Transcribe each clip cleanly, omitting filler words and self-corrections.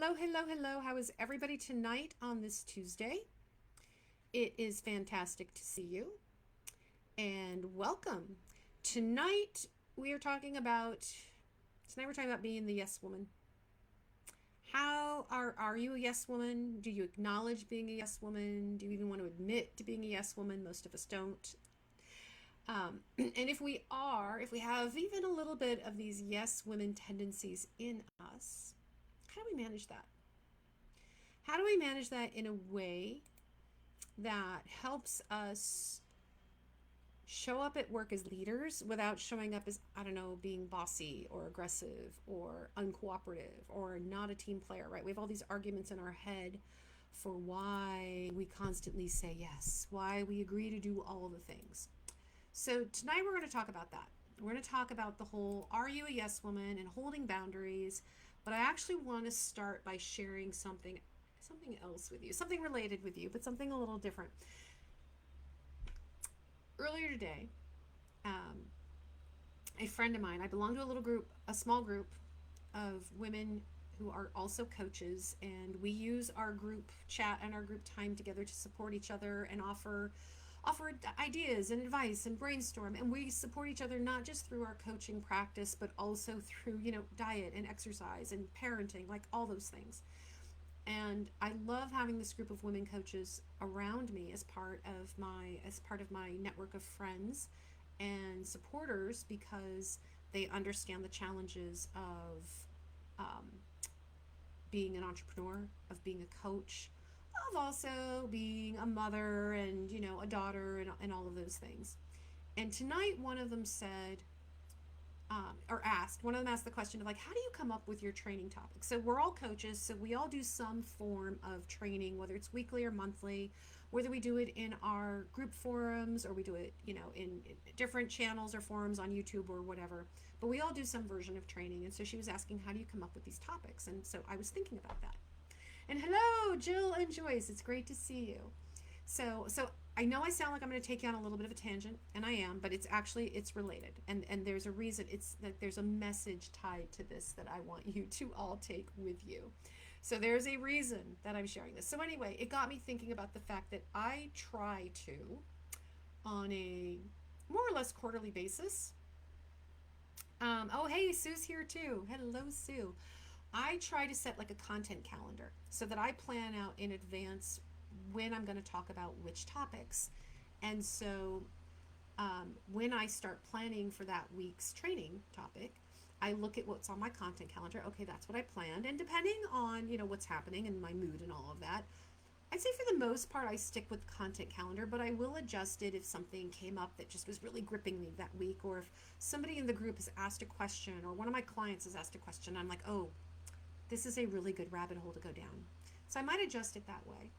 Hello, hello, hello. How is everybody tonight on this Tuesday? It is fantastic to see you and welcome. Tonight we are talking about tonight we're talking about being the yes woman. How are you a yes woman? Do you acknowledge being a yes woman? Do you even want to admit to being a yes woman? Most of us don't. And if we have even a little bit of these yes women tendencies in us, how do we manage that? How do we manage that in a way that helps us show up at work as leaders without showing up as, I don't know, being bossy or aggressive or uncooperative or not a team player, right? We have all these arguments in our head for why we constantly say yes, why we agree to do all the things. So tonight we're going to talk about that. We're going to talk about the whole are you a yes woman and holding boundaries. But I actually want to start by sharing something else with you, something related with you, but something a little different. Earlier today, um, a friend of mine, I belong to a little group, a small group of women who are also coaches, and we use our group chat and our group time together to support each other and offer ideas and advice and brainstorm, and we support each other not just through our coaching practice but also through diet and exercise and parenting, like all those things. And I love having this group of women coaches around me as part of my network of friends and supporters, because they understand the challenges of um, being an entrepreneur, of being a coach, of also being a mother and a daughter, and all of those things. And tonight one of them said, or asked, one of them asked the question of, like, how do you come up with your training topics? So we're all coaches, so we all do some form of training, whether it's weekly or monthly, whether we do it in our group forums or we do it, in different channels or forums on YouTube or whatever. But we all do some version of training. And so she was asking, how do you come up with these topics? And so I was thinking about that. And hello, Jill and Joyce. It's great to see you. So I know I sound like I'm going to take you on a little bit of a tangent, and I am, but it's related, and there's a reason. It's that there's a message tied to this that I want you to all take with you. So there's a reason that I'm sharing this. So anyway, it got me thinking about the fact that I try to, on a more or less quarterly basis. Oh, hey, Sue's here too. Hello, Sue. I try to set like a content calendar so that I plan out in advance when I'm going to talk about which topics. And so when I start planning for that week's training topic, I look at what's on my content calendar. Okay, that's what I planned. And depending on, what's happening and my mood and all of that, I'd say for the most part I stick with content calendar, but I will adjust it if something came up that just was really gripping me that week, or if somebody in the group has asked a question, or one of my clients has asked a question. I'm like, oh, this is a really good rabbit hole to go down. So I might adjust it that way.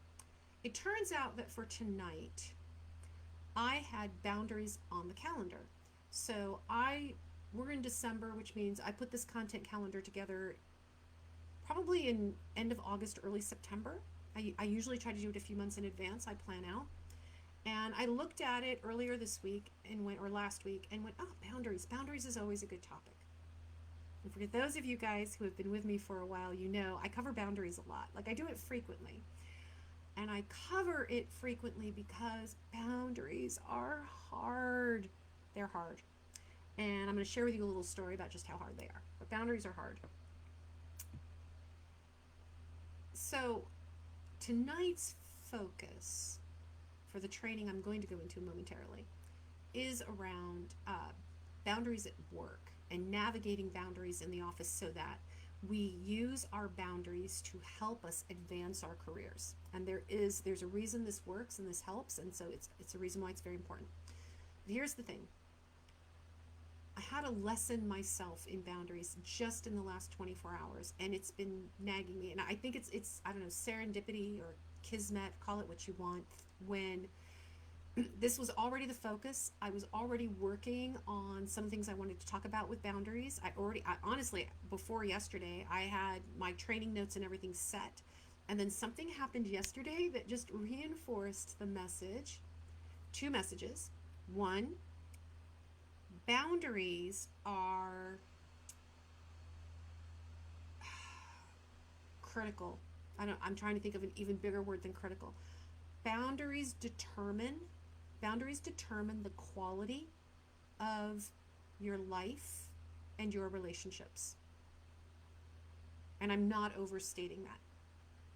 It turns out that for tonight, I had boundaries on the calendar. So we're in December, which means I put this content calendar together probably in end of August, early September. I usually try to do it a few months in advance. I plan out. And I looked at it earlier this week or last week, and went, oh, boundaries. Boundaries is always a good topic. And for those of you guys who have been with me for a while, I cover boundaries a lot. Like, I do it frequently. And I cover it frequently because boundaries are hard. They're hard. And I'm going to share with you a little story about just how hard they are. But boundaries are hard. So tonight's focus for the training I'm going to go into momentarily is around boundaries at work and navigating boundaries in the office so that we use our boundaries to help us advance our careers. And there's a reason this works and this helps, and so it's a reason why it's very important. But here's the thing. I had a lesson myself in boundaries just in the last 24 hours, and it's been nagging me. And I think it's I don't know, serendipity or kismet, call it what you want. When this was already the focus, I was already working on some things I wanted to talk about with boundaries. I honestly, before yesterday, I had my training notes and everything set. And then something happened yesterday that just reinforced the message. Two messages. One, boundaries are critical. I'm trying to think of an even bigger word than critical. Boundaries determine the quality of your life and your relationships. And I'm not overstating that.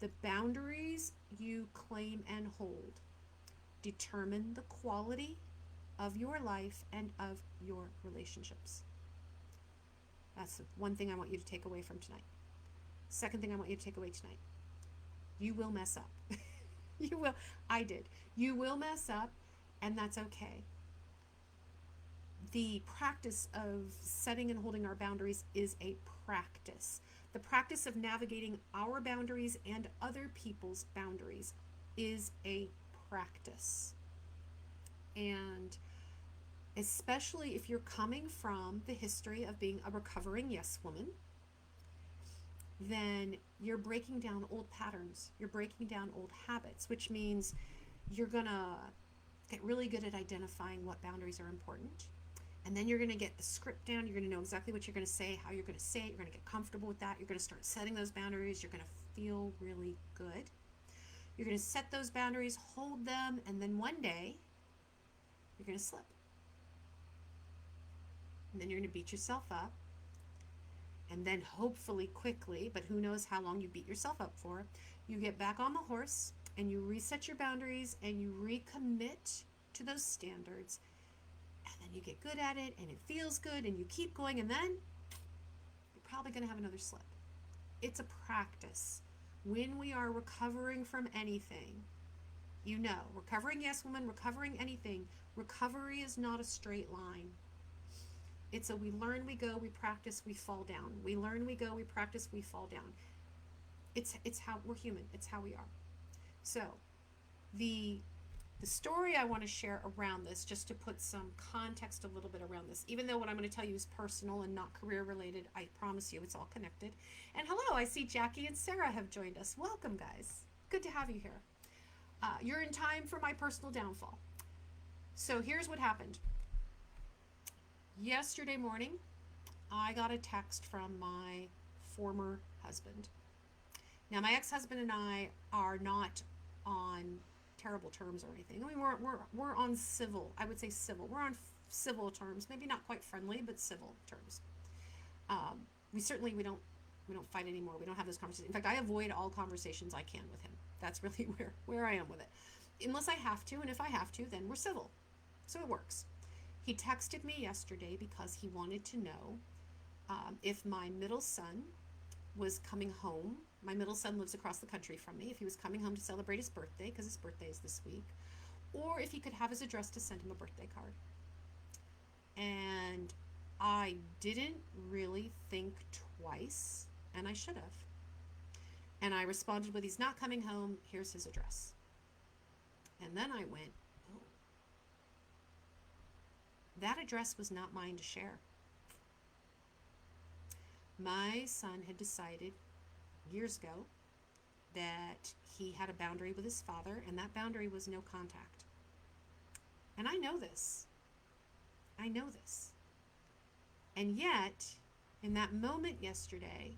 The boundaries you claim and hold determine the quality of your life and of your relationships. That's one thing I want you to take away from tonight. Second thing I want you to take away tonight. You will mess up. You will. I did. You will mess up, and that's okay. The practice of setting and holding our boundaries is a practice. The practice of navigating our boundaries and other people's boundaries is a practice. And especially if you're coming from the history of being a recovering yes woman, then you're breaking down old patterns. You're breaking down old habits, which means you're going to get really good at identifying what boundaries are important. And then you're going to get the script down. You're going to know exactly what you're going to say, how you're going to say it. You're going to get comfortable with that. You're going to start setting those boundaries. You're going to feel really good. You're going to set those boundaries, hold them, and then one day you're going to slip. And then you're going to beat yourself up. And then hopefully quickly, but who knows how long you beat yourself up for, you get back on the horse and you reset your boundaries and you recommit to those standards. And then you get good at it and it feels good and you keep going, and then you're probably going to have another slip. It's a practice. When we are recovering from anything, you know, recovering yes woman, recovering anything, recovery is not a straight line. It's a we learn, we go, we practice, we fall down. We learn, we go, we practice, we fall down. It's how we're human. It's how we are. So the story I want to share around this, just to put some context a little bit around this, even though what I'm going to tell you is personal and not career related, I promise you it's all connected. And hello, I see Jackie and Sarah have joined us. Welcome, guys. Good to have you here. You're in time for my personal downfall. So here's what happened. Yesterday morning, I got a text from my former husband. Now, my ex-husband and I are not on terrible terms or anything. I mean, we're on civil. I would say civil. We're on civil terms. Maybe not quite friendly, but civil terms. We don't fight anymore. We don't have those conversations. In fact, I avoid all conversations I can with him. That's really where I am with it. Unless I have to, and if I have to, then we're civil. So it works. He texted me yesterday because he wanted to know if my middle son was coming home. My middle son lives across the country from me. If he was coming home to celebrate his birthday, because his birthday is this week, or if he could have his address to send him a birthday card. And I didn't really think twice, and I should have. And I responded with, he's not coming home, here's his address. And then I went, that address was not mine to share. My son had decided years ago that he had a boundary with his father, and that boundary was no contact. And I know this. I know this. And yet, in that moment yesterday,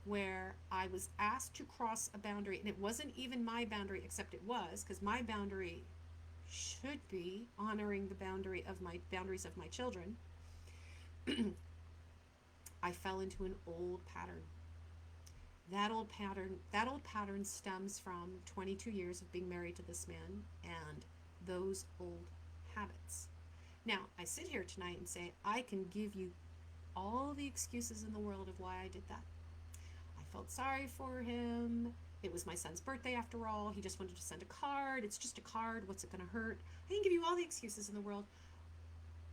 where I was asked to cross a boundary, and it wasn't even my boundary, except it was, because my boundary should be honoring the boundaries of my children. I fell into an old pattern. That old pattern stems from 22 years of being married to this man and those old habits. Now, I sit here tonight and say, I can give you all the excuses in the world of why I did that. I felt sorry for him. It was my son's birthday after all. He just wanted to send a card. It's just a card. What's it going to hurt? I can give you all the excuses in the world,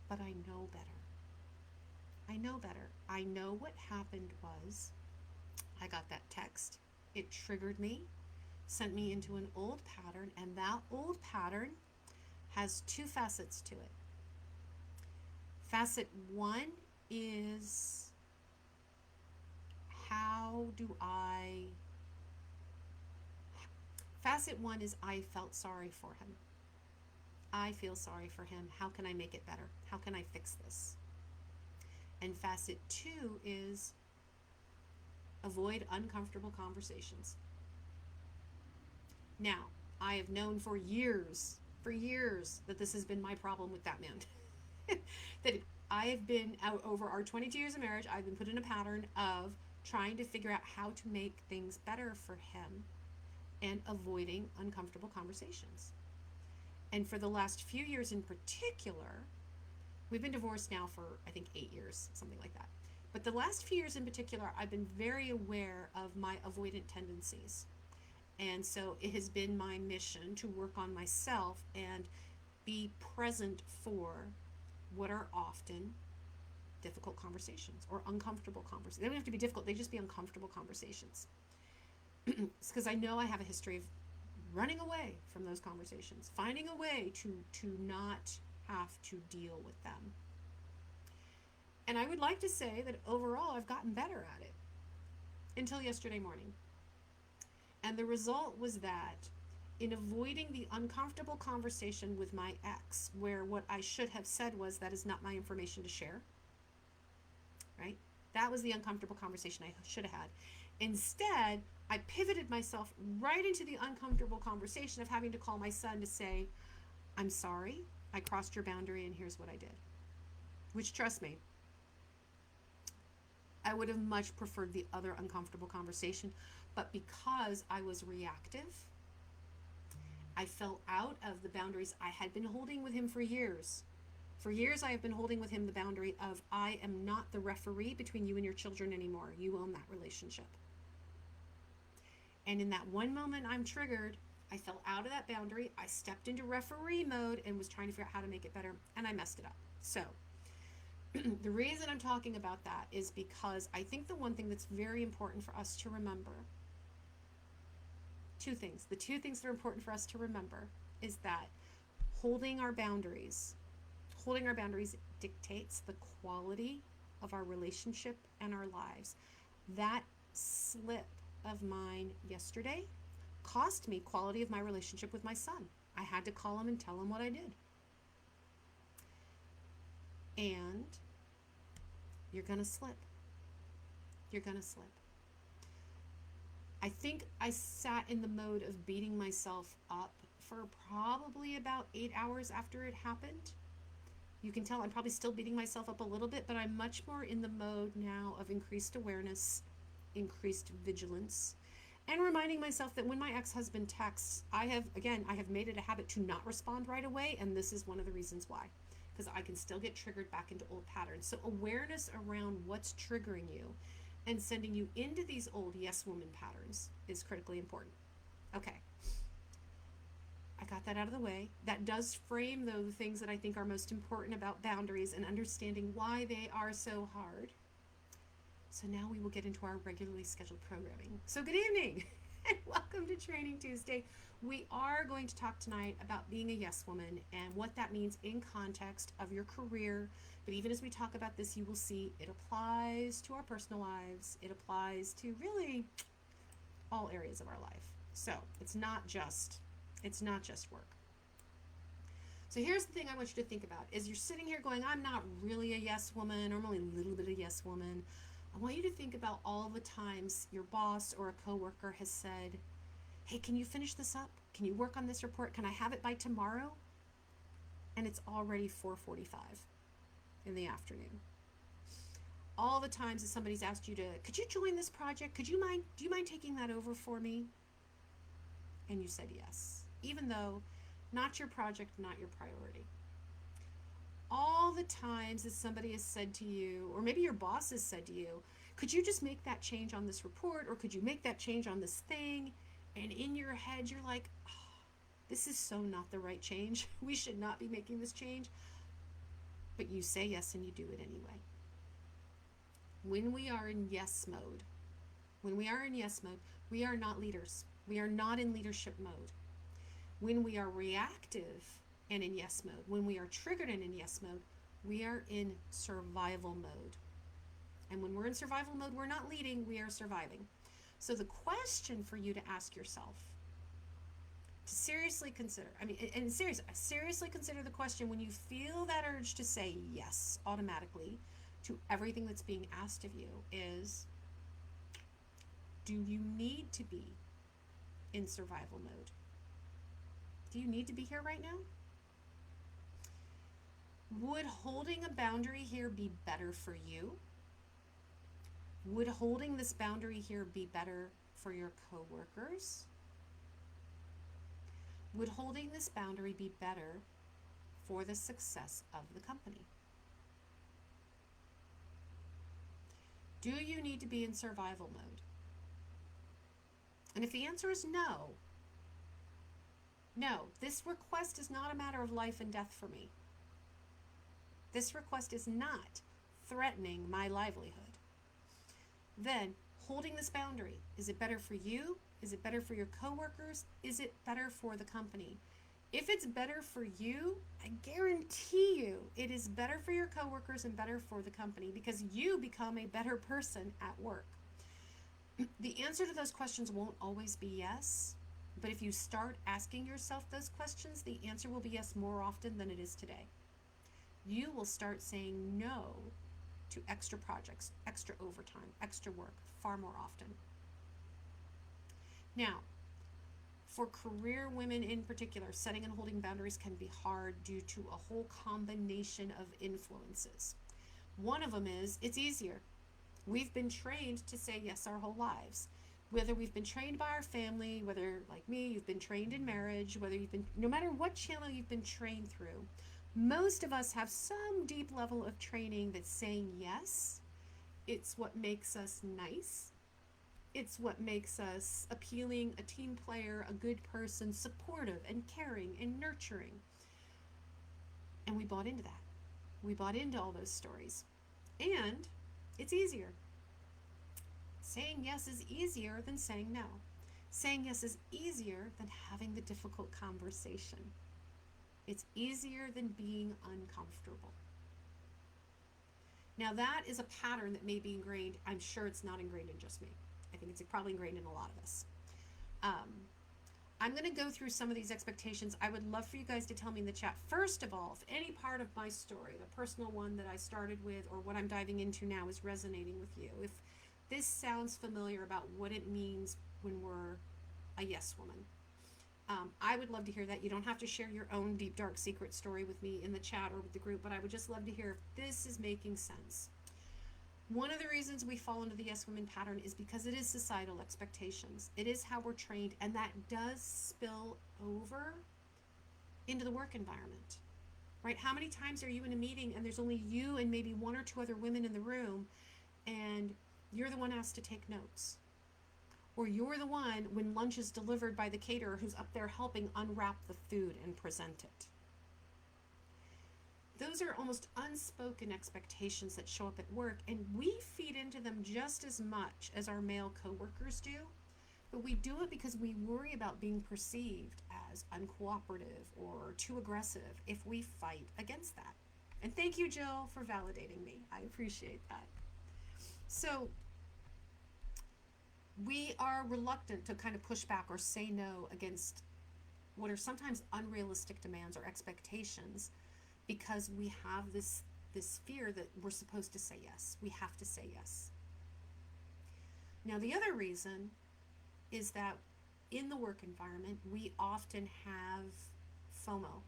but I know better. I know better. I know what happened was I got that text. It triggered me, sent me into an old pattern, and that old pattern has two facets to it. Facet one is, Facet one is I felt sorry for him. I feel sorry for him. How can I make it better? How can I fix this? And facet two is Avoid uncomfortable conversations. Now, I have known for years, that this has been my problem with that man. That I have been out over our 22 years of marriage, I've been put in a pattern of trying to figure out how to make things better for him and avoiding uncomfortable conversations. And for the last few years in particular, we've been divorced now for, I think, 8 years, something like that. But the last few years in particular, I've been very aware of my avoidant tendencies. And so it has been my mission to work on myself and be present for what are often difficult conversations or uncomfortable conversations. They don't have to be difficult, they just be uncomfortable conversations. It's because I know I have a history of running away from those conversations, finding a way to not have to deal with them. And I would like to say that overall I've gotten better at it until yesterday morning. And the result was that in avoiding the uncomfortable conversation with my ex, where what I should have said was, that is not my information to share, right? That was the uncomfortable conversation I should have had. Instead, I pivoted myself right into the uncomfortable conversation of having to call my son to say, I'm sorry, I crossed your boundary and here's what I did. Which, trust me, I would have much preferred the other uncomfortable conversation, but because I was reactive, I fell out of the boundaries I had been holding with him for years. For years, I have been holding with him the boundary of, I am not the referee between you and your children anymore. You own that relationship. And in that one moment I'm triggered, I fell out of that boundary. I stepped into referee mode and was trying to figure out how to make it better, and I messed it up. So the reason I'm talking about that is because I think the one thing that's very important for us to remember, two things. The two things that are important for us to remember is that holding our boundaries dictates the quality of our relationship and our lives. That slip of mine yesterday cost me quality of my relationship with my son. I had to call him and tell him what I did. And you're going to slip. You're going to slip. I think I sat in the mode of beating myself up for probably about 8 hours after it happened. You can tell I'm probably still beating myself up a little bit, but I'm much more in the mode now of increased awareness, increased vigilance, and reminding myself that when my ex-husband texts, I have made it a habit to not respond right away, and this is one of the reasons why, because I can still get triggered back into old patterns. So awareness around what's triggering you and sending you into these old yes woman patterns is critically important. Okay. I got that out of the way. That does frame, though, the things that I think are most important about boundaries and understanding why they are so hard. So now we will get into our regularly scheduled programming. So good evening and welcome to Training Tuesday. We are going to talk tonight about being a yes woman and what that means in context of your career. But even as we talk about this, you will see it applies to our personal lives. It applies to really all areas of our life. So it's not just work. So here's the thing I want you to think about. As you're sitting here going, I'm not really a yes woman, or I'm only a little bit a yes woman, I want you to think about all the times your boss or a coworker has said, hey, can you finish this up? Can you work on this report? Can I have it by tomorrow? And it's already 4:45 in the afternoon. All the times that somebody's asked you to, could you join this project? Do you mind taking that over for me? And you said yes, even though not your project, not your priority. All the times that somebody has said to you, or maybe your boss has said to you, could you just make that change on this report, or could you make that change on this thing? And in your head, you're like, oh, this is so not the right change. We should not be making this change. But you say yes and you do it anyway. When we are in yes mode, we are not leaders. We are not in leadership mode. When we are reactive and in yes mode, when we are triggered and in yes mode, we are in survival mode. And when we're in survival mode, we're not leading, we are surviving. So the question for you to ask yourself, to seriously consider, seriously consider the question when you feel that urge to say yes automatically to everything that's being asked of you is, Do you need to be in survival mode? Do you need to be here right now? Would holding a boundary here be better for you? Would holding this boundary here be better for your coworkers? Would holding this boundary be better for the success of the company? Do you need to be in survival mode? And if the answer is no, no, this request is not a matter of life and death for me. This request is not threatening my livelihood. Then, holding this boundary, is it better for you? Is it better for your coworkers? Is it better for the company? If it's better for you, I guarantee you it is better for your coworkers and better for the company, because you become a better person at work. The answer to those questions won't always be yes, but if you start asking yourself those questions, the answer will be yes more often than it is today. You will start saying no to extra projects, extra overtime, extra work far more often. Now, for career women in particular, setting and holding boundaries can be hard due to a whole combination of influences. One of them is it's easier. We've been trained to say yes our whole lives. Whether we've been trained by our family, whether, like me, you've been trained in marriage, whether you've been, no matter what channel you've been trained through, most of us have some deep level of training that's saying yes. It's what makes us nice. It's what makes us appealing, a team player, a good person, supportive and caring and nurturing. And we bought into that. We bought into all those stories. And it's easier. Saying yes is easier than saying no. Saying yes is easier than having the difficult conversation. It's easier than being uncomfortable. Now, that is a pattern that may be ingrained. I'm sure it's not ingrained in just me. I think it's probably ingrained in a lot of us. I'm going to go through some of these expectations. I would love for you guys to tell me in the chat, first of all, if any part of my story, the personal one that I started with or what I'm diving into now, is resonating with you. If this sounds familiar about what it means when we're a yes woman, I would love to hear that. You don't have to share your own deep, dark secret story with me in the chat or with the group, but I would just love to hear if this is making sense. One of the reasons we fall into the yes woman pattern is because it is societal expectations. It is how we're trained, and that does spill over into the work environment, right? How many times are you in a meeting and there's only you and maybe one or two other women in the room, and you're the one asked to take notes? Or you're the one, when lunch is delivered by the caterer, who's up there helping unwrap the food and present it. Those are almost unspoken expectations that show up at work, and we feed into them just as much as our male coworkers do, but we do it because we worry about being perceived as uncooperative or too aggressive if we fight against that. And thank you, Jill, for validating me. I appreciate that. So we are reluctant to kind of push back or say no against what are sometimes unrealistic demands or expectations, because we have this fear that we're supposed to say yes. We have to say yes. Now, the other reason is that in the work environment, we often have FOMO.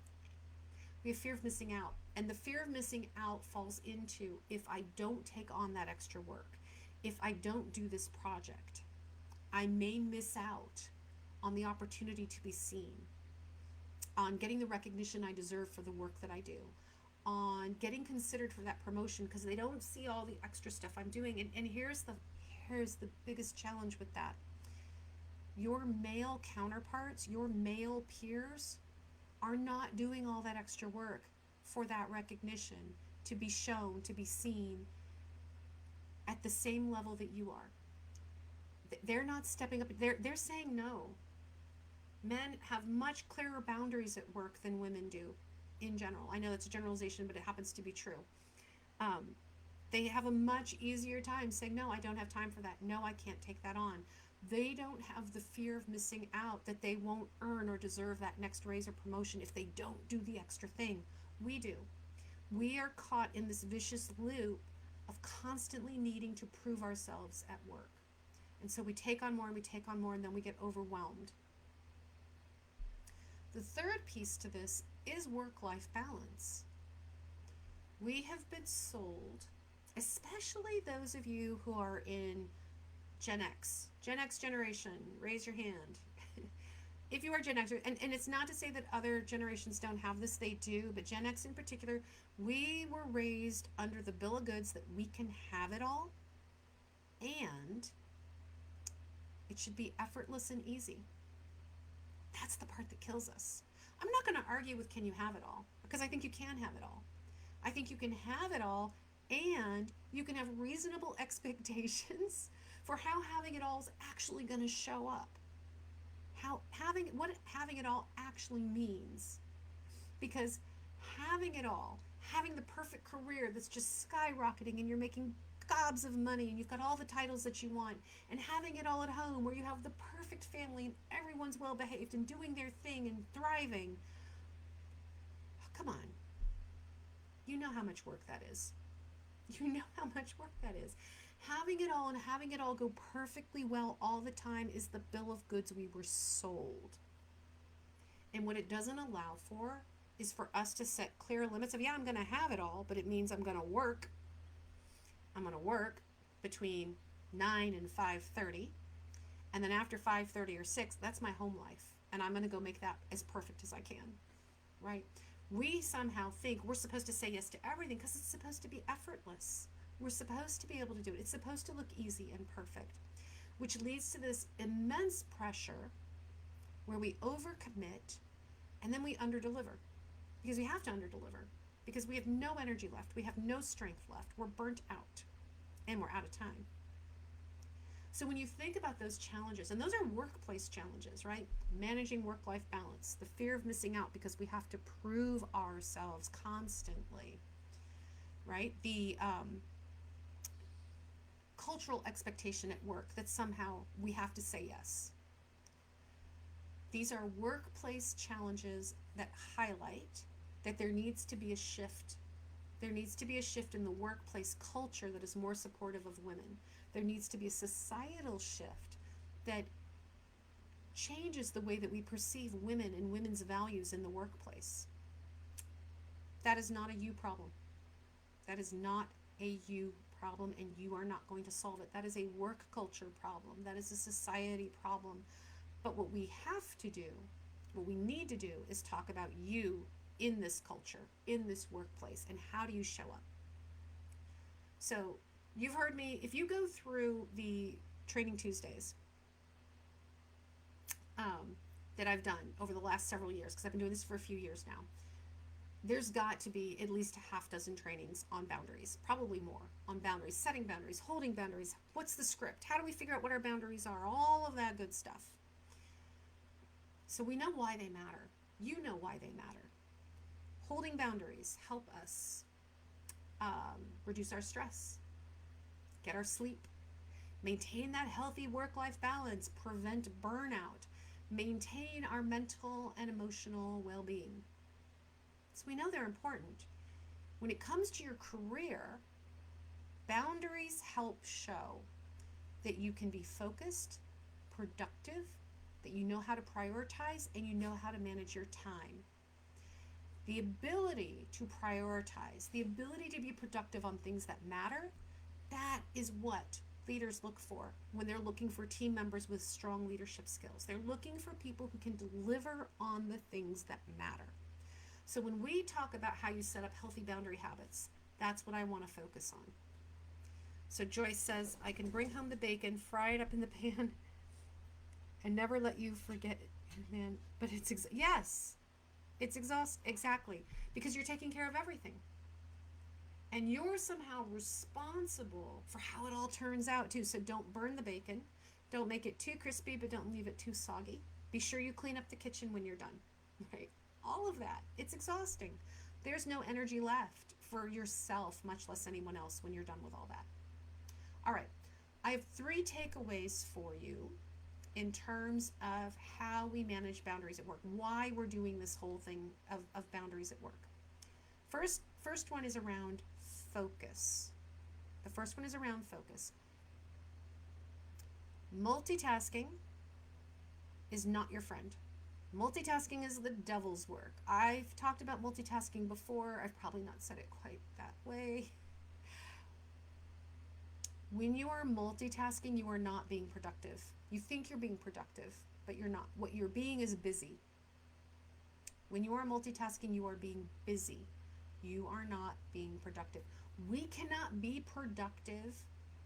We have fear of missing out. And the fear of missing out falls into, if I don't take on that extra work, if I don't do this project, I may miss out on the opportunity to be seen, on getting the recognition I deserve for the work that I do, on getting considered for that promotion because they don't see all the extra stuff I'm doing. And here's the biggest challenge with that. Your male counterparts, your male peers, are not doing all that extra work for that recognition, to be shown, to be seen at the same level that you are. They're not stepping up. They're saying no. Men have much clearer boundaries at work than women do in general. I know it's a generalization, but it happens to be true. They have a much easier time saying, no, I don't have time for that. No, I can't take that on. They don't have the fear of missing out, that they won't earn or deserve that next raise or promotion if they don't do the extra thing. We do. We are caught in this vicious loop of constantly needing to prove ourselves at work. And so we take on more and we take on more, and then we get overwhelmed. The third piece to this is work-life balance. We have been sold, especially those of you who are in Gen X generation, raise your hand. If you are Gen X, and it's not to say that other generations don't have this, they do, but Gen X in particular, we were raised under the bill of goods that we can have it all, and it should be effortless and easy. That's the part that kills us. I'm not going to argue with can you have it all, because I think you can have it all. I think you can have it all, and you can have reasonable expectations for how having it all is actually going to show up. What having it all actually means. Because having it all, having the perfect career that's just skyrocketing and you're making gobs of money and you've got all the titles that you want, and having it all at home where you have the perfect family and everyone's well behaved and doing their thing and thriving. Oh, come on. You know how much work that is. You know how much work that is. Having it all and having it all go perfectly well all the time is the bill of goods we were sold. And what it doesn't allow for is for us to set clear limits of, yeah, I'm going to have it all, but it means I'm going to work. I'm going to work between 9 and 5:30. And then after 5:30 or 6, that's my home life. And I'm going to go make that as perfect as I can. Right? We somehow think we're supposed to say yes to everything because it's supposed to be effortless. We're supposed to be able to do it. It's supposed to look easy and perfect, which leads to this immense pressure where we overcommit and then we underdeliver, because we have to underdeliver, because we have no energy left. We have no strength left. We're burnt out and we're out of time. So when you think about those challenges, and those are workplace challenges, right? Managing work-life balance, the fear of missing out because we have to prove ourselves constantly, right? The cultural expectation at work that somehow we have to say yes. These are workplace challenges that highlight that there needs to be a shift. There needs to be a shift in the workplace culture that is more supportive of women. There needs to be a societal shift that changes the way that we perceive women and women's values in the workplace. That is not a you problem. That is not a you problem, and you are not going to solve it. That is a work culture problem. That is a society problem. But what we have to do, what we need to do, is talk about you in this culture, in this workplace, and how do you show up. So you've heard me, if you go through the Training Tuesdays that I've done over the last several years, because I've been doing this for a few years now, there's got to be at least a half dozen trainings on boundaries, probably more, on boundaries, setting boundaries, holding boundaries. What's the script? How do we figure out what our boundaries are? All of that good stuff. So we know why they matter. You know why they matter. Holding boundaries help us reduce our stress, get our sleep, maintain that healthy work-life balance, prevent burnout, maintain our mental and emotional well-being. So we know they're important. When it comes to your career, boundaries help show that you can be focused, productive, that you know how to prioritize, and you know how to manage your time. The ability to prioritize, the ability to be productive on things that matter, that is what leaders look for when they're looking for team members with strong leadership skills. They're looking for people who can deliver on the things that matter. So when we talk about how you set up healthy boundary habits, that's what I want to focus on. So Joyce says, I can bring home the bacon, fry it up in the pan, and never let you forget it, man. But it's, yes, it's exactly, because you're taking care of everything. And you're somehow responsible for how it all turns out too. So don't burn the bacon. Don't make it too crispy, but don't leave it too soggy. Be sure you clean up the kitchen when you're done, right? All of that. It's exhausting. There's no energy left for yourself, much less anyone else, when you're done with all that. All right. I have 3 takeaways for you in terms of how we manage boundaries at work, why we're doing this whole thing of boundaries at work. First one is around focus. The first one is around focus. Multitasking is not your friend. Multitasking is the devil's work. I've talked about multitasking before. I've probably not said it quite that way. When you are multitasking, you are not being productive. You think you're being productive, but you're not. What you're being is busy. When you are multitasking, you are being busy. You are not being productive. We cannot be productive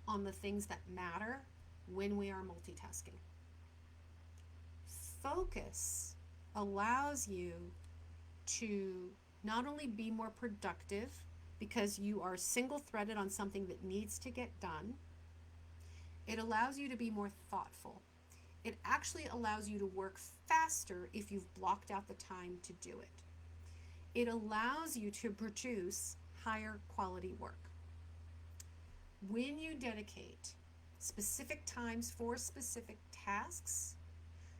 on the things that matter when we are multitasking. Focus allows you to not only be more productive because you are single threaded on something that needs to get done, it allows you to be more thoughtful. It actually allows you to work faster if you've blocked out the time to do it. It allows you to produce higher quality work. When you dedicate specific times for specific tasks,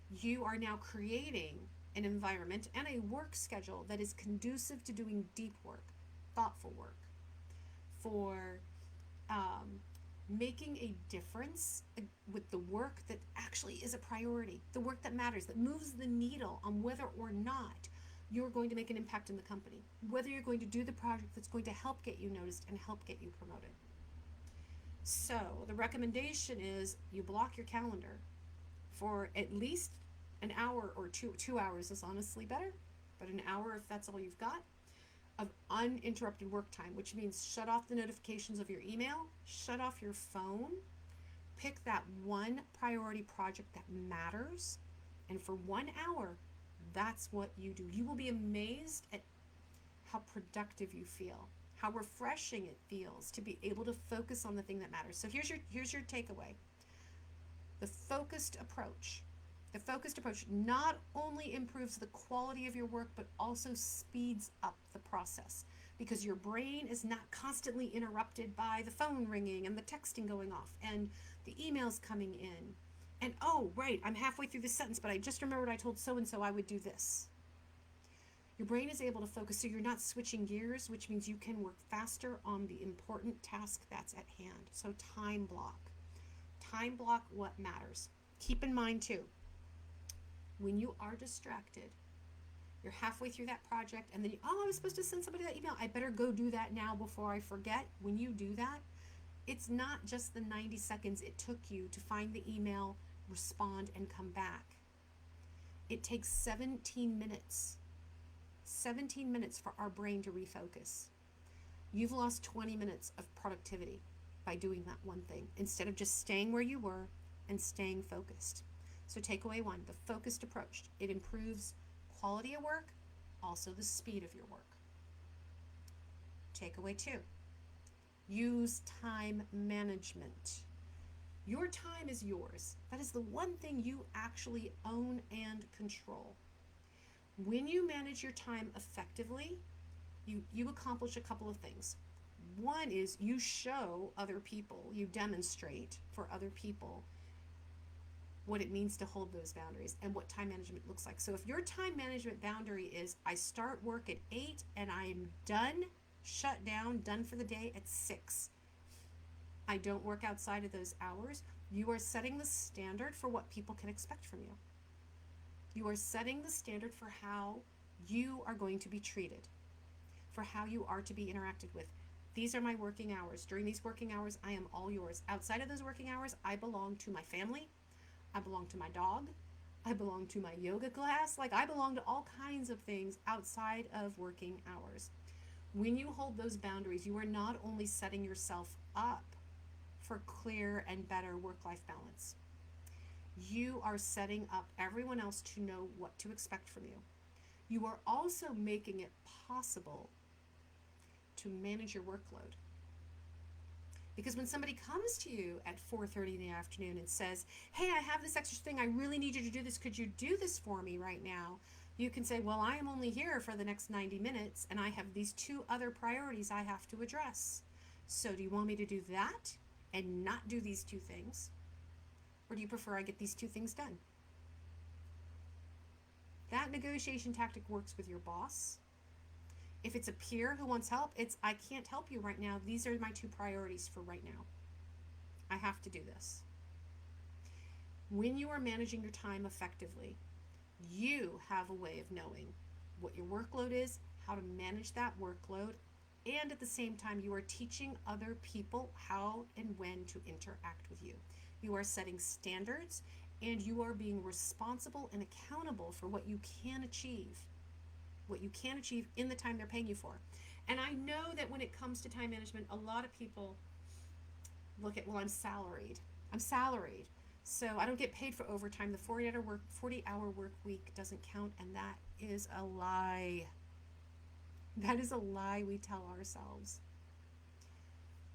you are now creating an environment and a work schedule that is conducive to doing deep work, thoughtful work, for making a difference with the work that actually is a priority, the work that matters, that moves the needle on whether or not you're going to make an impact in the company, whether you're going to do the project that's going to help get you noticed and help get you promoted. So the recommendation is you block your calendar for at least an hour or 2 hours is honestly better, but an hour if that's all you've got, of uninterrupted work time, which means shut off the notifications of your email, shut off your phone, pick that one priority project that matters, and for 1 hour, that's what you do. You will be amazed at how productive you feel, how refreshing it feels to be able to focus on the thing that matters. So here's your takeaway. The focused approach not only improves the quality of your work, but also speeds up the process because your brain is not constantly interrupted by the phone ringing and the texting going off and the emails coming in. And oh, right, I'm halfway through this sentence, but I just remembered I told so-and-so I would do this. Your brain is able to focus, so you're not switching gears, which means you can work faster on the important task that's at hand. So time block. Time block what matters. Keep in mind too, when you are distracted, you're halfway through that project and then I was supposed to send somebody that email. I better go do that now before I forget. When you do that, it's not just the 90 seconds it took you to find the email, respond, and come back. It takes 17 minutes. 17 minutes for our brain to refocus. You've lost 20 minutes of productivity by doing that one thing instead of just staying where you were and staying focused. So takeaway one, the focused approach. It improves quality of work, also the speed of your work. Takeaway two, use time management. Your time is yours. That is the one thing you actually own and control. When you manage your time effectively, you accomplish a couple of things. One is you show other people, you demonstrate for other people what it means to hold those boundaries and what time management looks like. So if your time management boundary is I start work at 8 and I'm done, shut down, done for the day at 6. I don't work outside of those hours. You are setting the standard for what people can expect from you. You are setting the standard for how you are going to be treated, for how you are to be interacted with. These are my working hours. During these working hours, I am all yours. Outside of those working hours, I belong to my family. I belong to my dog. I belong to my yoga class. Like, I belong to all kinds of things outside of working hours. When you hold those boundaries, you are not only setting yourself up for clear and better work-life balance, you are setting up everyone else to know what to expect from you. You are also making it possible to manage your workload. Because when somebody comes to you at 4:30 in the afternoon and says, hey, I have this extra thing, I really need you to do this, could you do this for me right now? You can say, well, I am only here for the next 90 minutes and I have these 2 other priorities I have to address. So do you want me to do that and not do these 2 things? Or do you prefer I get these 2 things done? That negotiation tactic works with your boss. If it's a peer who wants help, it's I can't help you right now. These are my 2 priorities for right now. I have to do this. When you are managing your time effectively, you have a way of knowing what your workload is, how to manage that workload, and at the same time, you are teaching other people how and when to interact with you. You are setting standards and you are being responsible and accountable for what you can achieve in the time they're paying you for. And I know that when it comes to time management, a lot of people look at, well, I'm salaried. I'm salaried. So I don't get paid for overtime. The 40-hour work week doesn't count, and that is a lie. That is a lie we tell ourselves.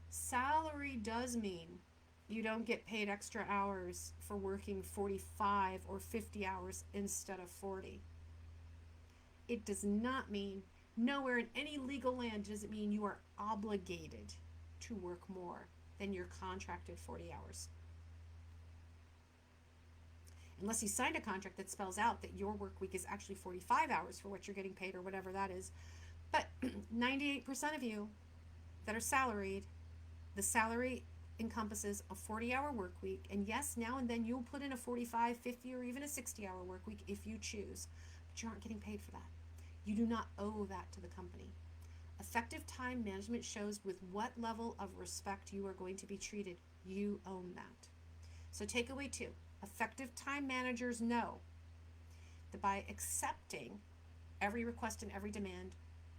Salary does mean you don't get paid extra hours for working 45 or 50 hours instead of 40. It does not mean, nowhere in any legal land does it mean you are obligated to work more than your contracted 40 hours. Unless you signed a contract that spells out that your work week is actually 45 hours for what you're getting paid or whatever that is. But 98% of you that are salaried, the salary encompasses a 40-hour work week. And yes, now and then you'll put in a 45, 50, or even a 60-hour work week if you choose. But you aren't getting paid for that. You do not owe that to the company. Effective time management shows with what level of respect you are going to be treated. You own that. So takeaway 2, effective time managers know that by accepting every request and every demand,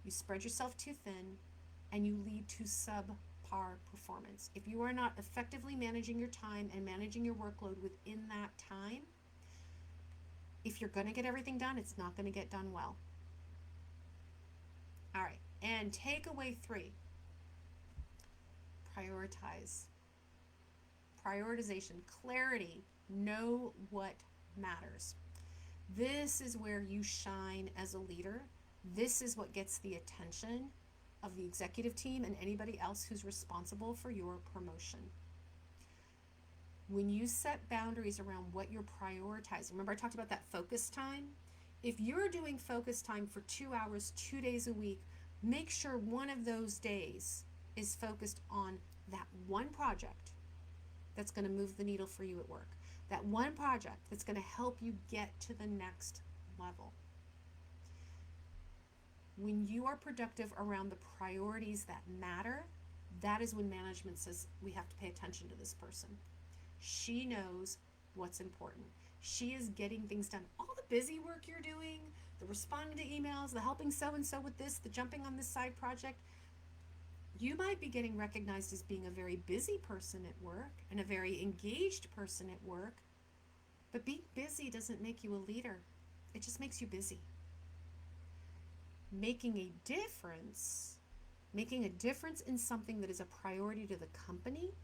you spread yourself too thin and you lead to subpar performance. If you are not effectively managing your time and managing your workload within that time, if you're going to get everything done, it's not going to get done well. All right, and takeaway 3, prioritize. Prioritization, clarity, know what matters. This is where you shine as a leader. This is what gets the attention of the executive team and anybody else who's responsible for your promotion. When you set boundaries around what you're prioritizing, remember I talked about that focus time? If you're doing focus time for 2 hours, 2 days a week, make sure one of those days is focused on that one project that's going to move the needle for you at work. That one project that's going to help you get to the next level. When you are productive around the priorities that matter, that is when management says, we have to pay attention to this person. She knows what's important. She is getting things done. All the busy work you're doing, the responding to emails, the helping so-and-so with this, the jumping on this side project, you might be getting recognized as being a very busy person at work and a very engaged person at work, but being busy doesn't make you a leader. It just makes you busy. Making a difference in something that is a priority to the company,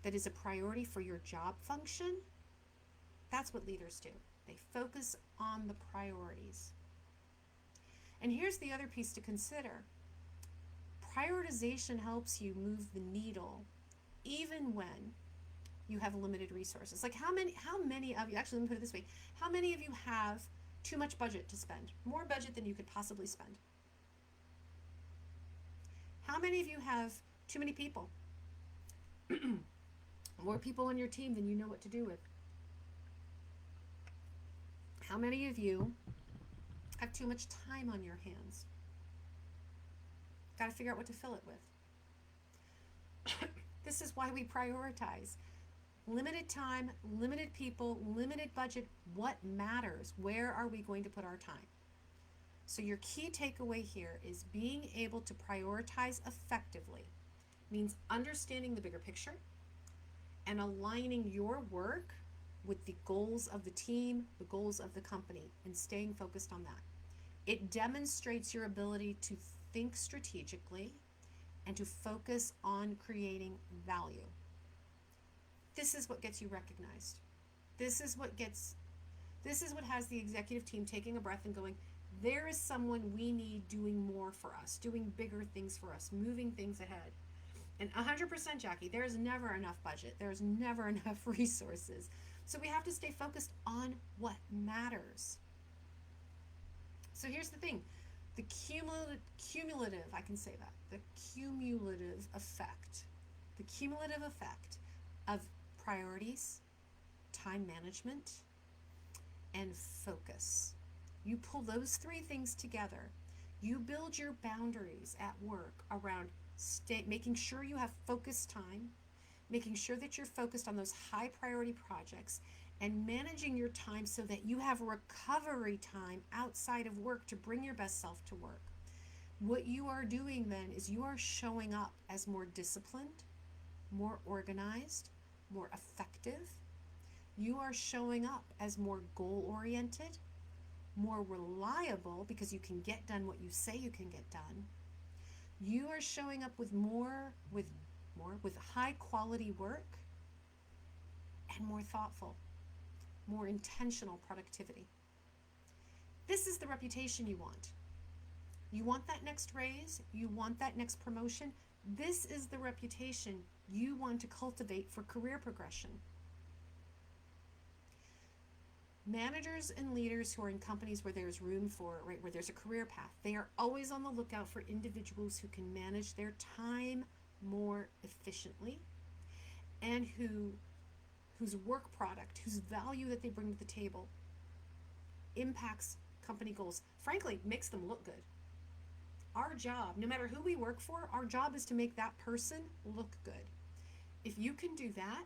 that is a priority for your job function, that's what leaders do. They focus on the priorities. And here's the other piece to consider. Prioritization helps you move the needle even when you have limited resources. Like how many of you, actually let me put it this way, how many of you have too much budget to spend? More budget than you could possibly spend? How many of you have too many people? More people on your team than you know what to do with? How many of you have too much time on your hands? Got to figure out what to fill it with. This is why we prioritize. Limited time, limited people, limited budget. What matters? Where are we going to put our time? So your key takeaway here is being able to prioritize effectively means understanding the bigger picture and aligning your work with the goals of the team, the goals of the company, and staying focused on that. It demonstrates your ability to think strategically and to focus on creating value. This is what gets you recognized. This is what has the executive team taking a breath and going, there is someone we need doing more for us, doing bigger things for us, moving things ahead. And 100%, Jackie, there is never enough budget. There's never enough resources. So we have to stay focused on what matters. So here's the thing. The cumulative, I can say that, the cumulative effect of priorities, time management, and focus. You pull those three things together. You build your boundaries at work around making sure you have focused time, making sure that you're focused on those high priority projects, and managing your time so that you have recovery time outside of work to bring your best self to work. What you are doing then is you are showing up as more disciplined, more organized, more effective. You are showing up as more goal oriented, more reliable because you can get done what you say you can get done. You are showing up with with high quality work and more thoughtful, more intentional productivity. This is the reputation you want. You want that next raise, you want that next promotion. This is the reputation you want to cultivate for career progression. Managers and leaders who are in companies where there's room for, right, where there's a career path, they are always on the lookout for individuals who can manage their time more efficiently and whose work product, whose value that they bring to the table impacts company goals. Frankly, makes them look good. Our job, no matter who we work for, our job is to make that person look good. If you can do that,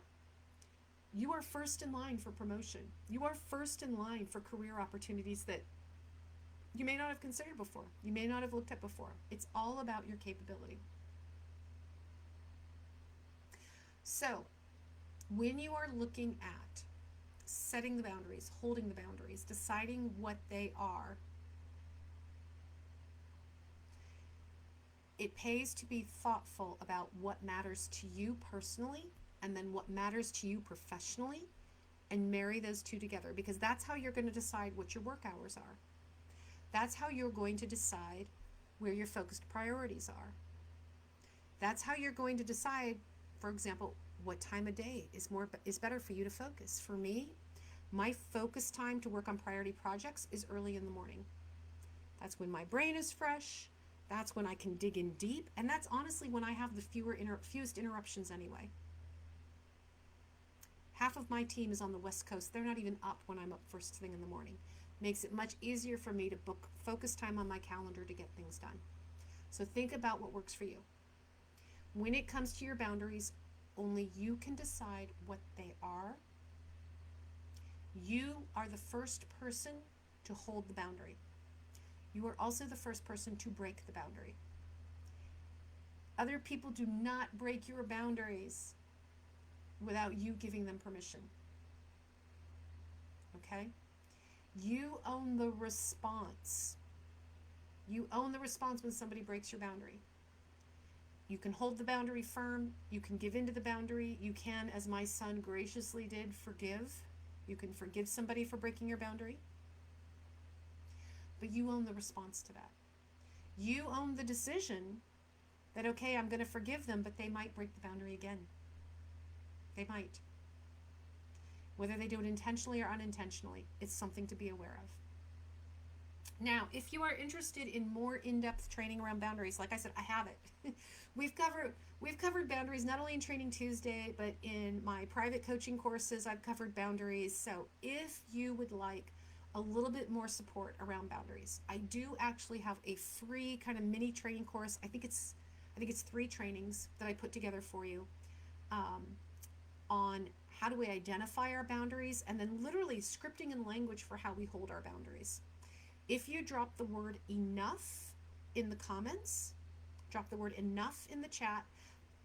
you are first in line for promotion. You are first in line for career opportunities that you may not have considered before. You may not have looked at before. It's all about your capability. So, when you are looking at setting the boundaries, holding the boundaries, deciding what they are, it pays to be thoughtful about what matters to you personally and then what matters to you professionally, and marry those two together, because that's how you're going to decide what your work hours are. That's how you're going to decide where your focused priorities are. That's how you're going to decide, for example, what time of day is better for you to focus. For me, my focus time to work on priority projects is early in the morning. That's when my brain is fresh. That's when I can dig in deep, and that's honestly when I have the fewest interruptions anyway. Half of my team is on the West Coast. They're not even up when I'm up first thing in the morning. Makes it much easier for me to book focus time on my calendar to get things done. So think about what works for you. When it comes to your boundaries, only you can decide what they are. You are the first person to hold the boundary. You are also the first person to break the boundary. Other people do not break your boundaries without you giving them permission. Okay? You own the response. You own the response when somebody breaks your boundary. You can hold the boundary firm. You can give into the boundary. You can, as my son graciously did, forgive. You can forgive somebody for breaking your boundary. But you own the response to that. You own the decision that, okay, I'm going to forgive them, but they might break the boundary again. They might. Whether they do it intentionally or unintentionally, it's something to be aware of. Now, if you are interested in more in-depth training around boundaries, like I said, I have it. We've covered boundaries not only in Training Tuesday, but in my private coaching courses, I've covered boundaries. So if you would like a little bit more support around boundaries, I do actually have a free kind of mini training course. I think it's 3 trainings that I put together for you on how do we identify our boundaries, and then literally scripting and language for how we hold our boundaries. If you drop the word enough in the comments, drop the word enough in the chat,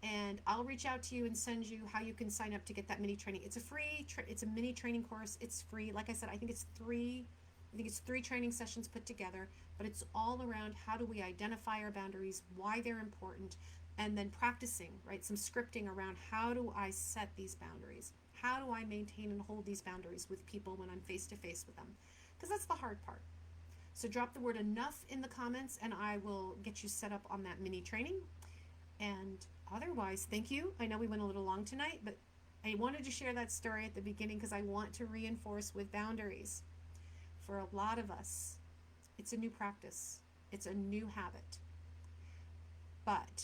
and I'll reach out to you and send you how you can sign up to get that mini training. It's a free, it's a mini training course. It's free. Like I said, I think it's three training sessions put together, but it's all around how do we identify our boundaries, why they're important, and then practicing, right? Some scripting around how do I set these boundaries? How do I maintain and hold these boundaries with people when I'm face to face with them? Because that's the hard part. So drop the word enough in the comments and I will get you set up on that mini training. And otherwise, thank you. I know we went a little long tonight, but I wanted to share that story at the beginning because I want to reinforce with boundaries. For a lot of us, it's a new practice. It's a new habit. But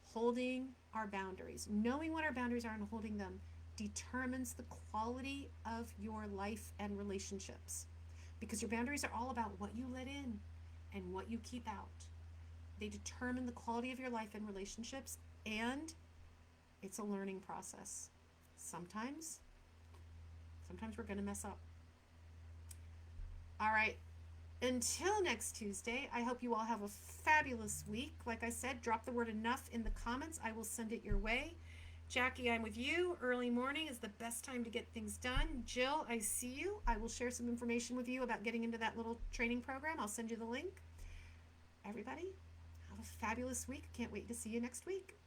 holding our boundaries, knowing what our boundaries are and holding them, determines the quality of your life and relationships. Because your boundaries are all about what you let in and what you keep out. They determine the quality of your life and relationships, and it's a learning process. Sometimes, sometimes we're going to mess up. All right. Until next Tuesday, I hope you all have a fabulous week. Like I said, drop the word enough in the comments. I will send it your way. Jackie, I'm with you. Early morning is the best time to get things done. Jill, I see you. I will share some information with you about getting into that little training program. I'll send you the link. Everybody, have a fabulous week. Can't wait to see you next week.